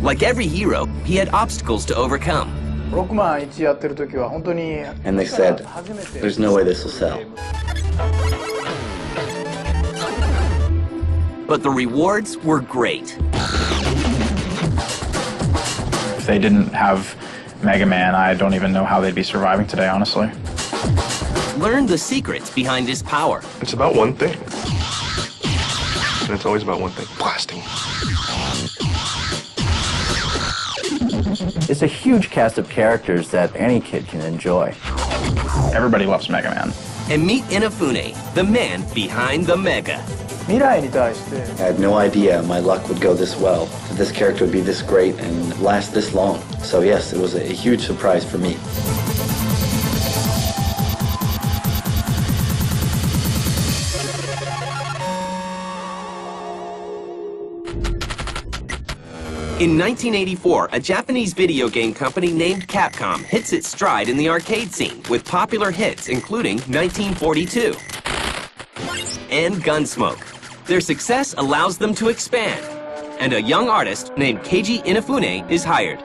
Like every hero, he had obstacles to overcome. And they said, there's no way this will sell. But the rewards were great. If they didn't have Mega Man, I don't even know how they'd be surviving today, honestly. Learn the secrets behind his power. It's about one thing. And it's always about one thing, blasting. It's a huge cast of characters that any kid can enjoy. Everybody loves Mega Man. And meet Inafune, the man behind the Mega. I had no idea my luck would go this well, that this character would be this great and last this long. So yes, it was a huge surprise for me. In 1984, a Japanese video game company named Capcom hits its stride in the arcade scene with popular hits including 1942 and Gunsmoke. Their success allows them to expand, and a young artist named Keiji Inafune is hired.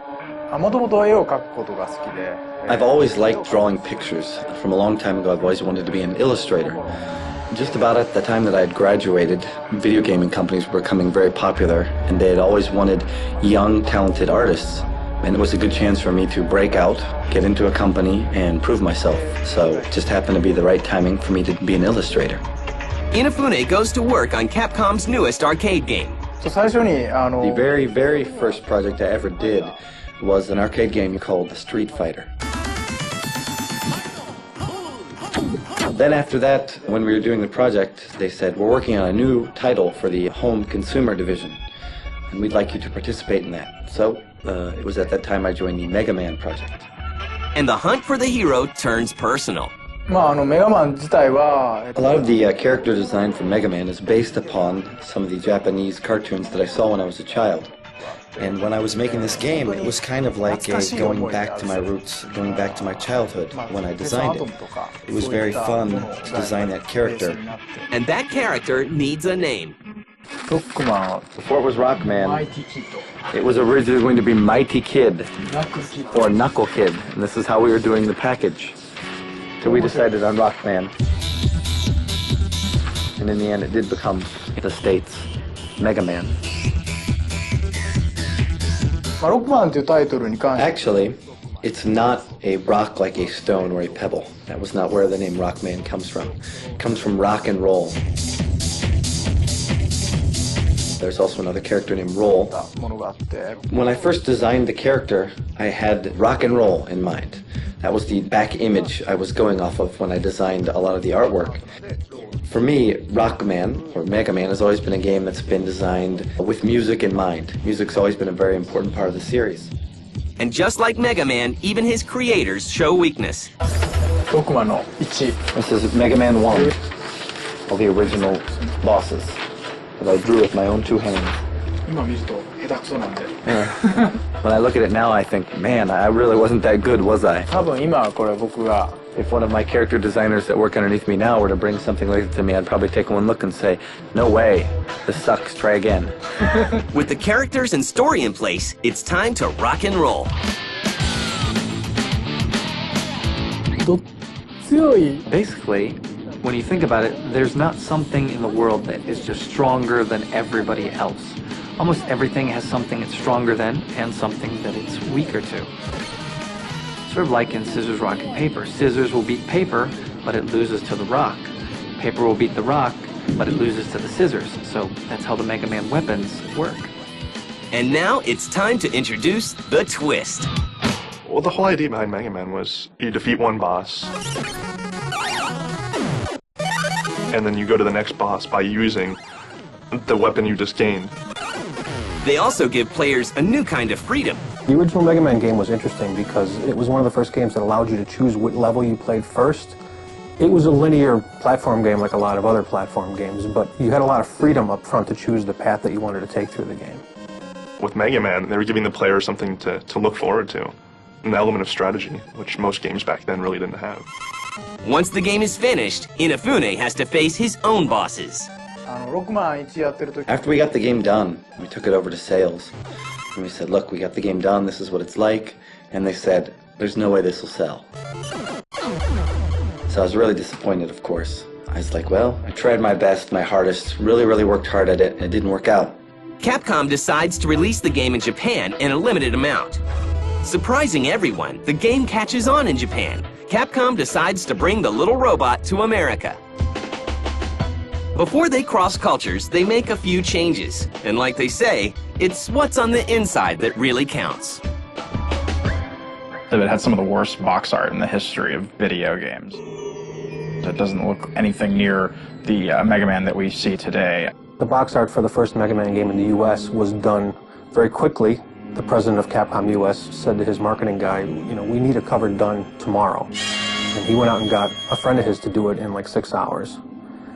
I've always liked drawing pictures. From a long time ago, I've always wanted to be an illustrator. Just about at the time that I had graduated, video gaming companies were becoming very popular, and they had always wanted young, talented artists. And it was a good chance for me to break out, get into a company, and prove myself. So it just happened to be the right timing for me to be an illustrator. Inafune goes to work on Capcom's newest arcade game. The very, very first project I ever did was an arcade game called Street Fighter. Then after that, when we were doing the project, they said, we're working on a new title for the home consumer division, and we'd like you to participate in that. So it was at that time I joined the Mega Man project. And the hunt for the hero turns personal. A lot of the character design for Mega Man is based upon some of the Japanese cartoons that I saw when I was a child. And when I was making this game, it was kind of like going back to my roots, going back to my childhood when I designed it. It was very fun to design that character. And that character needs a name. Before it was Rockman, it was originally going to be Mighty Kid, or Knuckle Kid, and this is how we were doing the package. So we decided on Rockman. And in the end, it did become the States Mega Man. Actually, it's not a rock like a stone or a pebble. That was not where the name Rockman comes from. It comes from rock and roll. There's also another character named Roll. When I first designed the character, I had rock and roll in mind. That was the back image I was going off of when I designed a lot of the artwork. For me, Rockman, or Mega Man, has always been a game that's been designed with music in mind. Music's always been a very important part of the series. And just like Mega Man, even his creators show weakness. This is Mega Man 1, all the original bosses that I drew with my own two hands. When I look at it now, I think, man, I really wasn't that good, was I? If one of my character designers that work underneath me now were to bring something like that to me, I'd probably take one look and say, no way, this sucks, try again. With the characters and story in place, it's time to rock and roll. Basically, when you think about it, there's not something in the world that is just stronger than everybody else. Almost everything has something it's stronger than and something that it's weaker to. Sort of like in scissors, rock, and paper. Scissors will beat paper, but it loses to the rock. Paper will beat the rock, but it loses to the scissors. So that's how the Mega Man weapons work. And now it's time to introduce the twist. Well, the whole idea behind Mega Man was you defeat one boss, and then you go to the next boss by using the weapon you just gained. They also give players a new kind of freedom. The original Mega Man game was interesting because it was one of the first games that allowed you to choose what level you played first. It was a linear platform game like a lot of other platform games, but you had a lot of freedom up front to choose the path that you wanted to take through the game. With Mega Man, they were giving the player something to look forward to, an element of strategy, which most games back then really didn't have. Once the game is finished, Inafune has to face his own bosses. After we got the game done, we took it over to sales. And we said, look, we got the game done, this is what it's like. And they said, there's no way this will sell. So I was really disappointed, of course. I was like, well, I tried my best, my hardest, really worked hard at it, and it didn't work out. Capcom decides to release the game in Japan in a limited amount. Surprising everyone, the game catches on in Japan. Capcom decides to bring the little robot to America. Before they cross cultures, they make a few changes. And like they say, it's what's on the inside that really counts. It had some of the worst box art in the history of video games. It doesn't look anything near the Mega Man that we see today. The box art for the first Mega Man game in the US was done very quickly. The president of Capcom US said to his marketing guy, you know, we need a cover done tomorrow. And he went out and got a friend of his to do it in like 6 hours.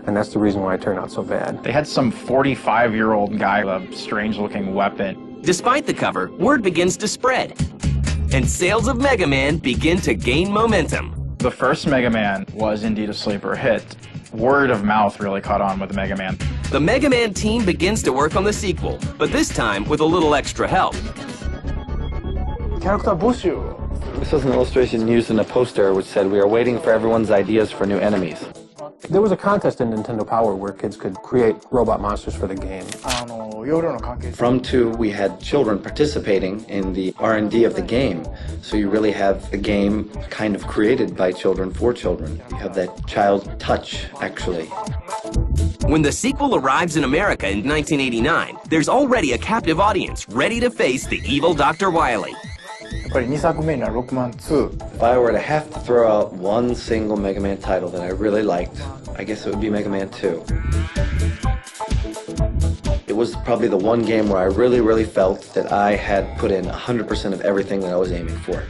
And that's the reason why it turned out so bad. They had some 45-year-old guy with a strange-looking weapon. Despite the cover, word begins to spread. And sales of Mega Man begin to gain momentum. The first Mega Man was indeed a sleeper hit. Word of mouth really caught on with Mega Man. The Mega Man team begins to work on the sequel, but this time with a little extra help. This was an illustration used in a poster which said, we are waiting for everyone's ideas for new enemies. There was a contest in Nintendo Power where kids could create robot monsters for the game. From 2, we had children participating in the R&D of the game. So you really have a game kind of created by children for children. You have that child touch, actually. When the sequel arrives in America in 1989, there's already a captive audience ready to face the evil Dr. Wily. If I were to have to throw out one single Mega Man title that I really liked, I guess it would be Mega Man 2. It was probably the one game where I really felt that I had put in 100% of everything that I was aiming for.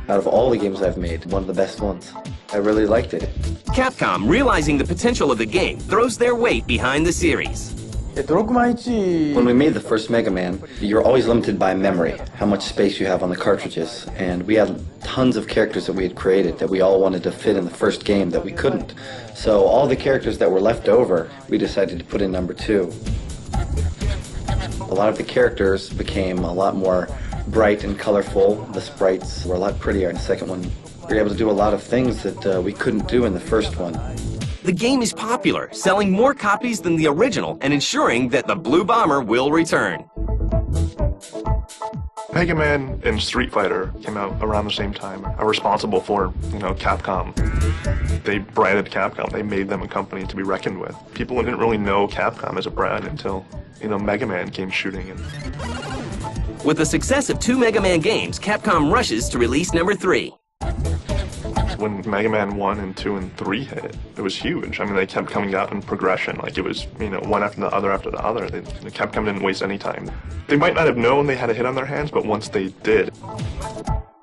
Out of all the games I've made, one of the best ones. I really liked it. Capcom, realizing the potential of the game, throws their weight behind the series. When we made the first Mega Man, you're always limited by memory, how much space you have on the cartridges, and we had tons of characters that we had created that we all wanted to fit in the first game that we couldn't. So all the characters that were left over, we decided to put in number 2. A lot of the characters became a lot more bright and colorful. The sprites were a lot prettier in the second one. We were able to do a lot of things that we couldn't do in the first one. The game is popular, selling more copies than the original and ensuring that the Blue Bomber will return. Mega Man and Street Fighter came out around the same time, are responsible for, Capcom. They branded Capcom, they made them a company to be reckoned with. People didn't really know Capcom as a brand until, Mega Man came shooting. With the success of 2 Mega Man games, Capcom rushes to release number 3. When Mega Man 1 and 2 and 3 hit, it was huge. I mean, they kept coming out in progression, like it was, one after the other after the other. Capcom didn't waste any time. They might not have known they had a hit on their hands, but once they did,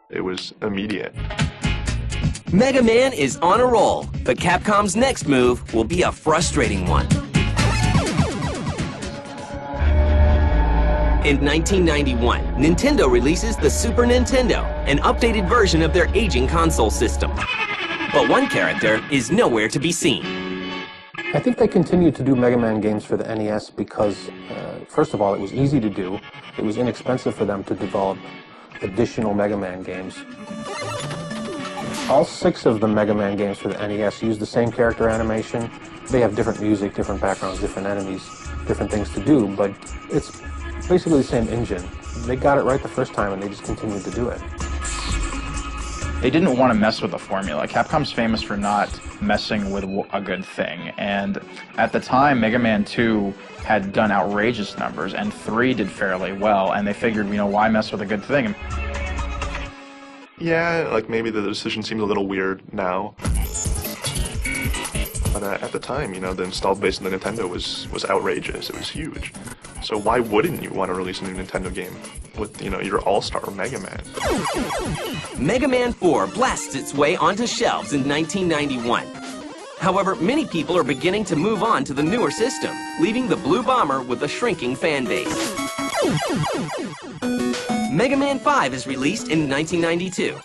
it was immediate. Mega Man is on a roll, but Capcom's next move will be a frustrating one. In 1991, Nintendo releases the Super Nintendo, an updated version of their aging console system. But one character is nowhere to be seen. I think they continued to do Mega Man games for the NES because, first of all, it was easy to do. It was inexpensive for them to develop additional Mega Man games. All 6 of the Mega Man games for the NES use the same character animation. They have different music, different backgrounds, different enemies, different things to do, but it's basically the same engine. They got it right the first time and they just continued to do it. They didn't want to mess with the formula. Capcom's famous for not messing with a good thing, and at the time Mega Man 2 had done outrageous numbers and 3 did fairly well, and they figured, why mess with a good thing? Yeah, like maybe the decision seems a little weird now. But at the time, the installed base of the Nintendo was outrageous. It was huge. So why wouldn't you want to release a new Nintendo game with, your all-star Mega Man? Mega Man 4 blasts its way onto shelves in 1991. However, many people are beginning to move on to the newer system, leaving the Blue Bomber with a shrinking fan base. Mega Man 5 is released in 1992.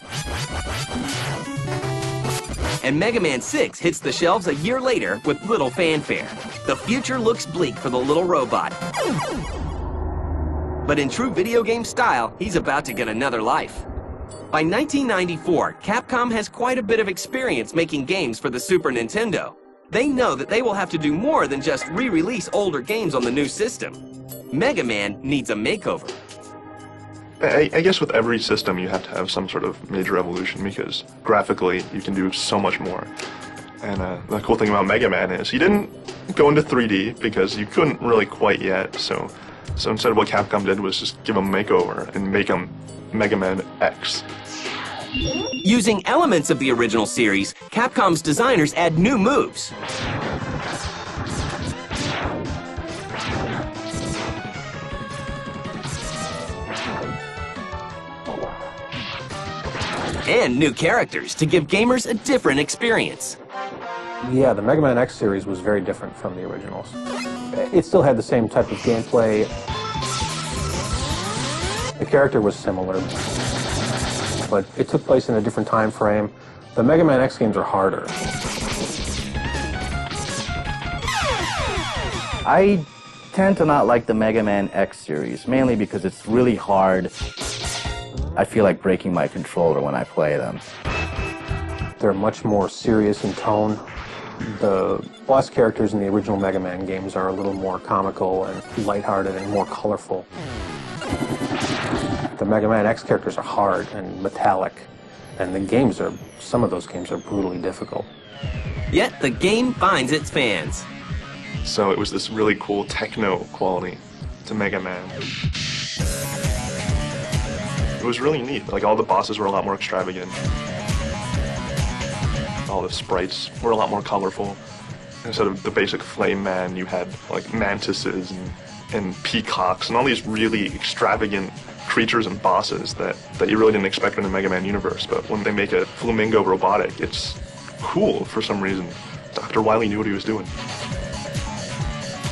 And Mega Man 6 hits the shelves a year later with little fanfare. The future looks bleak for the little robot. but in true video game style, he's about to get another life. By 1994, Capcom has quite a bit of experience making games for the Super Nintendo. They know that they will have to do more than just re-release older games on the new system. Mega Man needs a makeover. I guess with every system you have to have some sort of major evolution because graphically you can do so much more. And the cool thing about Mega Man is he didn't go into 3D because you couldn't really quite yet. So instead what Capcom did was just give him a makeover and make him Mega Man X. Using elements of the original series, Capcom's designers add new moves. And new characters to give gamers a different experience. Yeah, the Mega Man X series was very different from the originals. It still had the same type of gameplay. The character was similar, but it took place in a different time frame. The Mega Man X games are harder. I tend to not like the Mega Man X series, mainly because it's really hard. I feel like breaking my controller when I play them. They're much more serious in tone. The boss characters in the original Mega Man games are a little more comical and lighthearted and more colorful. The Mega Man X characters are hard and metallic, and some of those games are brutally difficult. Yet the game finds its fans. So it was this really cool techno quality to Mega Man. It was really neat. Like, all the bosses were a lot more extravagant. All the sprites were a lot more colorful. Instead of the basic Flame Man, you had like mantises and peacocks and all these really extravagant creatures and bosses that you really didn't expect in the Mega Man universe. But when they make a flamingo robotic, it's cool for some reason. Dr. Wily knew what he was doing.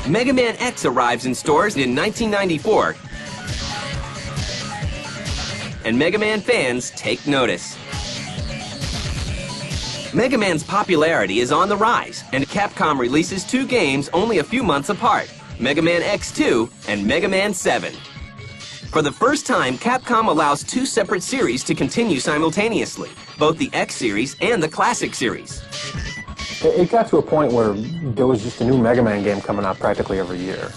Mega Man X arrives in stores in 1994. And Mega Man fans take notice. Mega Man's popularity is on the rise, and Capcom releases two games only a few months apart, Mega Man X2 and Mega Man 7. For the first time, Capcom allows two separate series to continue simultaneously, both the X series and the Classic series. It got to a point where there was just a new Mega Man game coming out practically every year.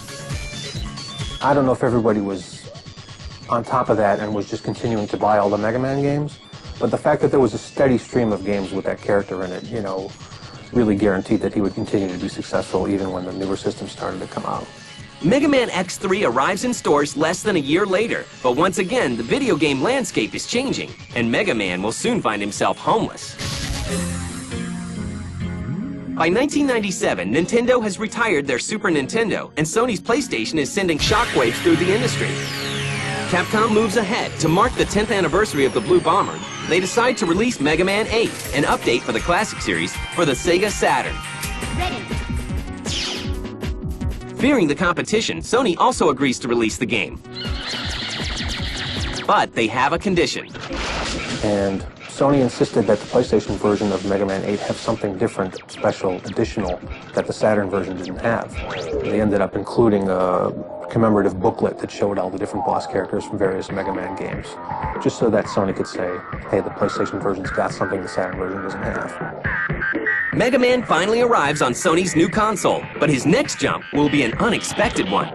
I don't know if everybody was on top of that and was just continuing to buy all the Mega Man games, but the fact that there was a steady stream of games with that character in it, really guaranteed that he would continue to be successful even when the newer systems started to come out. Mega Man X3 arrives in stores less than a year later, but once again, the video game landscape is changing, and Mega Man will soon find himself homeless. By 1997, Nintendo has retired their Super Nintendo, and Sony's PlayStation is sending shockwaves through the industry. Capcom moves ahead. To mark the 10th anniversary of the Blue Bomber, they decide to release Mega Man 8, an update for the Classic series, for the Sega Saturn. Ready. Fearing the competition, Sony also agrees to release the game. But they have a condition. And Sony insisted that the PlayStation version of Mega Man 8 have something different, special, additional, that the Saturn version didn't have. They ended up including a commemorative booklet that showed all the different boss characters from various Mega Man games, just so that Sony could say, hey, the PlayStation version's got something the Saturn version doesn't have. Mega Man finally arrives on Sony's new console, but his next jump will be an unexpected one.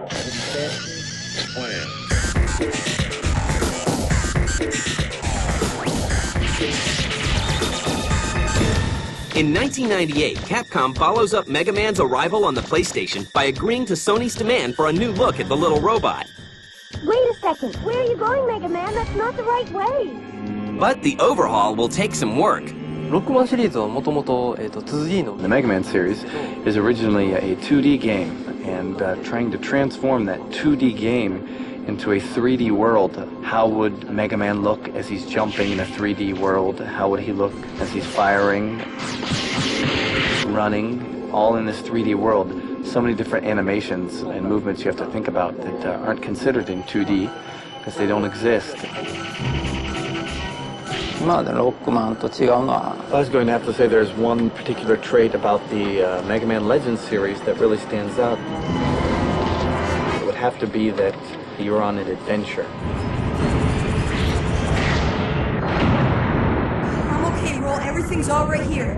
In 1998, Capcom follows up Mega Man's arrival on the PlayStation by agreeing to Sony's demand for a new look at the little robot. Wait a second. Where are you going, Mega Man? That's not the right way. But the overhaul will take some work. The Mega Man series is originally a 2D game, and trying to transform that 2D game into a 3D world. How would Mega Man look as he's jumping in a 3D world? How would he look as he's firing, running, all in this 3D world? So many different animations and movements you have to think about that aren't considered in 2D because they don't exist. I was going to have to say there's one particular trait about the Mega Man Legends series that really stands out. It would have to be that You're on an adventure. I'm okay, Roll. Everything's all right here.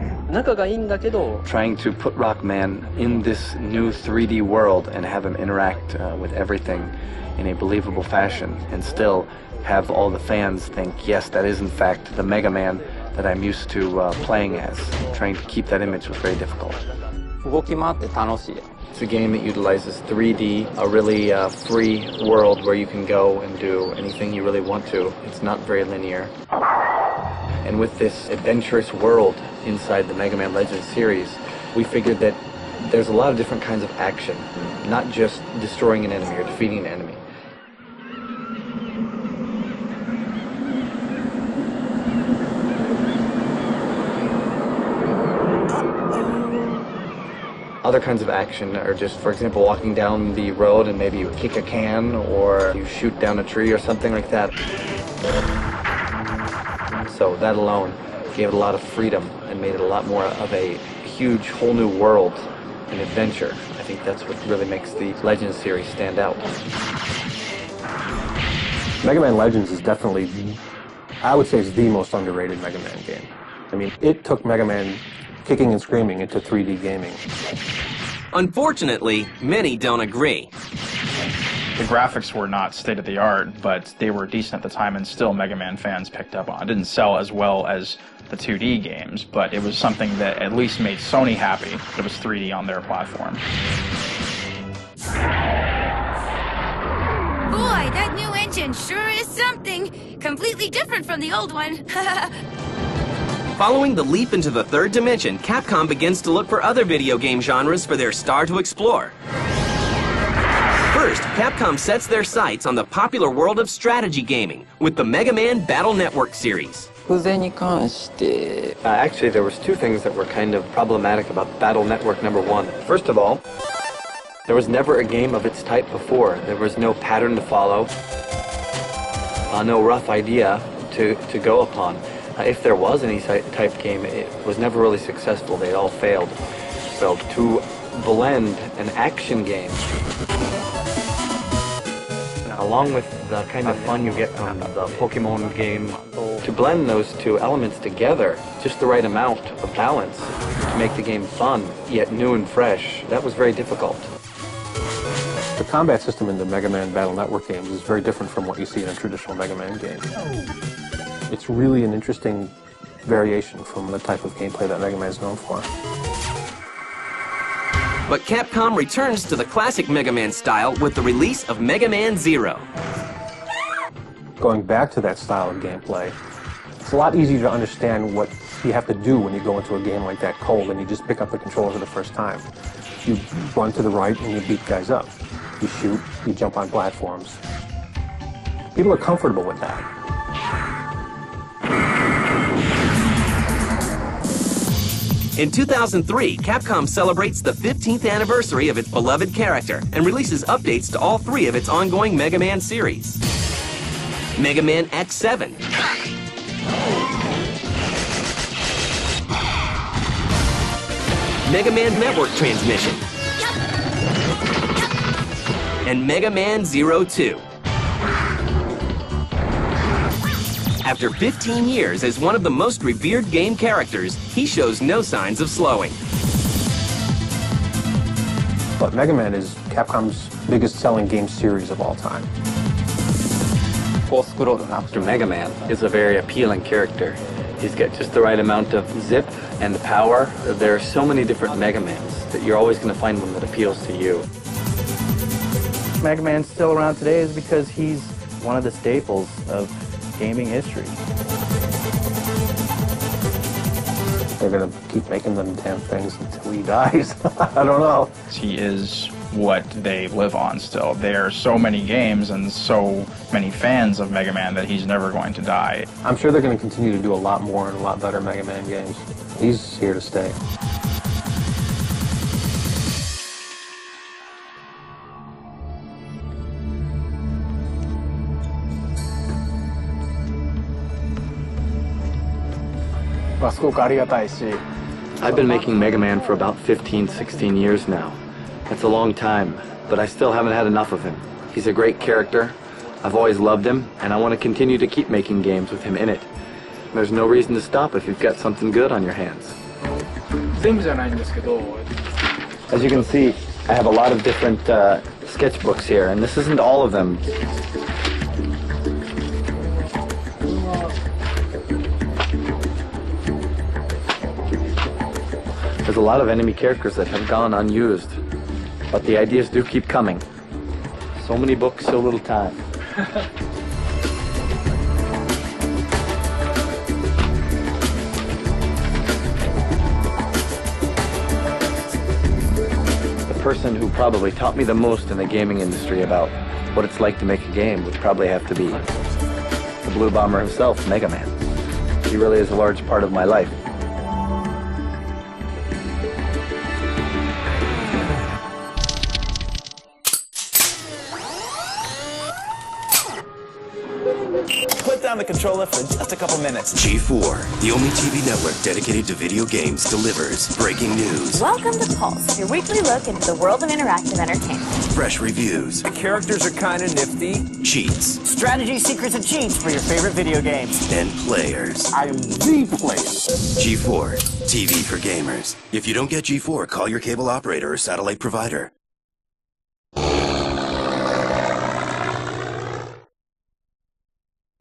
Trying to put Rockman in this new 3D world and have him interact with everything in a believable fashion, and still have all the fans think, yes, that is in fact the Mega Man that I'm used to playing as. Trying to keep that image was very difficult. It's a game that utilizes 3D, a really free world where you can go and do anything you really want to. It's not very linear. And with this adventurous world inside the Mega Man Legends series, we figured that there's a lot of different kinds of action, not just destroying an enemy or defeating an enemy. Other kinds of action are just, for example, walking down the road and maybe you kick a can or you shoot down a tree or something like that. So that alone gave it a lot of freedom and made it a lot more of a huge, whole new world and adventure. I think that's what really makes the Legends series stand out. Mega Man Legends is definitely, I would say, it's the most underrated Mega Man game. I mean, it took Mega Man kicking and screaming into 3D gaming. Unfortunately, many don't agree. The graphics were not state-of-the-art, but they were decent at the time, and still Mega Man fans picked up on. It didn't sell as well as the 2D games, but it was something that at least made Sony happy. It was 3D on their platform. Boy, that new engine sure is something. Completely different from the old one. Following the leap into the third dimension, Capcom begins to look for other video game genres for their star to explore. First, Capcom sets their sights on the popular world of strategy gaming with the Mega Man Battle Network series. Actually, there was two things that were kind of problematic about Battle Network #1. First of all, there was never a game of its type before. There was no pattern to follow, no rough idea to go upon. If there was any type game, it was never really successful. They all failed. So to blend an action game, along with the kind of fun you get from the Pokemon game, to blend those two elements together, just the right amount of balance to make the game fun, yet new and fresh, that was very difficult. The combat system in the Mega Man Battle Network games is very different from what you see in a traditional Mega Man game. It's really an interesting variation from the type of gameplay that Mega Man is known for. But Capcom returns to the classic Mega Man style with the release of Mega Man Zero. Going back to that style of gameplay, it's a lot easier to understand what you have to do when you go into a game like that cold and you just pick up the controller for the first time. You run to the right and you beat guys up. You shoot, you jump on platforms. People are comfortable with that. In 2003, Capcom celebrates the 15th anniversary of its beloved character and releases updates to all three of its ongoing Mega Man series. Mega Man X7, Mega Man Network Transmission, and Mega Man 02. After 15 years as one of the most revered game characters, he shows no signs of slowing. But Mega Man is Capcom's biggest selling game series of all time. Mr. Mega Man is a very appealing character. He's got just the right amount of zip and power. There are so many different Mega Mans that you're always going to find one that appeals to you. Mega Man's still around today is because he's one of the staples of gaming history. They're going to keep making them damn things until he dies. I don't know. He is what they live on still. There are so many games and so many fans of Mega Man that he's never going to die. I'm sure they're going to continue to do a lot more and a lot better Mega Man games. He's here to stay. I've been making Mega Man for about 15, 16 years now. That's a long time, but I still haven't had enough of him. He's a great character. I've always loved him, and I want to continue to keep making games with him in it. There's no reason to stop if you've got something good on your hands. As you can see, I have a lot of different sketchbooks here, and this isn't all of them. There's a lot of enemy characters that have gone unused, but the ideas do keep coming. So many books, so little time. The person who probably taught me the most in the gaming industry about what it's like to make a game would probably have to be the Blue Bomber himself, Mega Man. He really is a large part of my life. Put down the controller for just a couple minutes. G4, the only TV network dedicated to video games, delivers breaking news, Welcome to Pulse, your weekly look into the world of interactive entertainment. fresh reviews, The characters are kind of nifty. cheats, Strategy, secrets, and cheats for your favorite video games. and players. I am the player. G4, TV for gamers. If you don't get G4, call your cable operator or satellite provider.